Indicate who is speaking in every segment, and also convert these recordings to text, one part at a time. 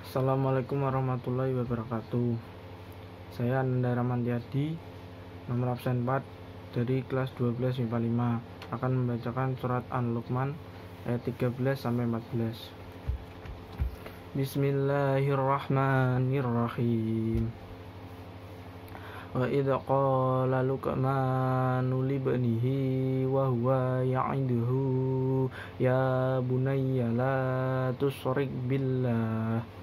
Speaker 1: Assalamualaikum warahmatullahi wabarakatuh. Saya Ananda Ramantiadi, nomor absen 4 dari kelas 12 MIPA 5, akan membacakan surat An-Luqman ayat 13 sampai 14. Bismillahirrahmanirrahim. Wa idza qala Luqmanu libnihi wa huwa ya'iduhu ya bunayya la tusyrik billah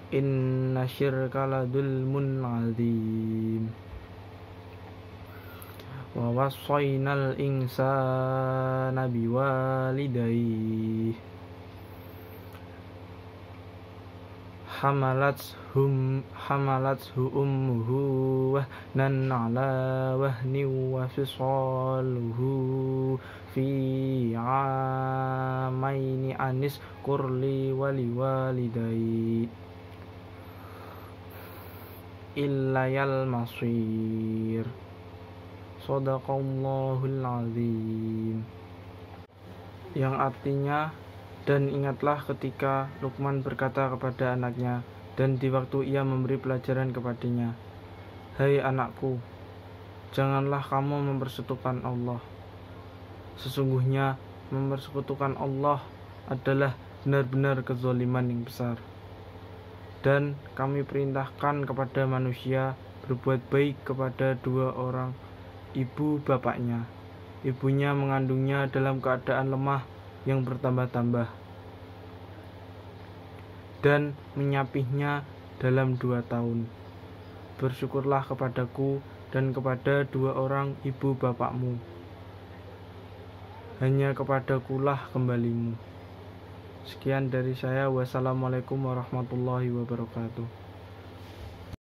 Speaker 1: inna syirka ladulmun azim. Wa wassaynal insana biwalidayhi hamalathu ummuhu wahnan ala wahnin wa fisaluhu fi amaini anis kurli waliwalidayhi illayal masir. Shadaqallahul azim. Yang artinya, dan ingatlah ketika Luqman berkata kepada anaknya dan di waktu ia memberi pelajaran kepadanya, "Hai anakku, janganlah kamu mempersekutukan Allah. Sesungguhnya mempersekutukan Allah adalah benar-benar kezaliman yang besar. Dan kami perintahkan kepada manusia berbuat baik kepada dua orang ibu bapaknya. Ibunya mengandungnya dalam keadaan lemah yang bertambah-tambah dan menyapihnya dalam 2 tahun. Bersyukurlah kepadaku dan kepada dua orang ibu bapakmu. Hanya kepadakulah kembalimu." Sekian dari saya. Wassalamualaikum warahmatullahi wabarakatuh.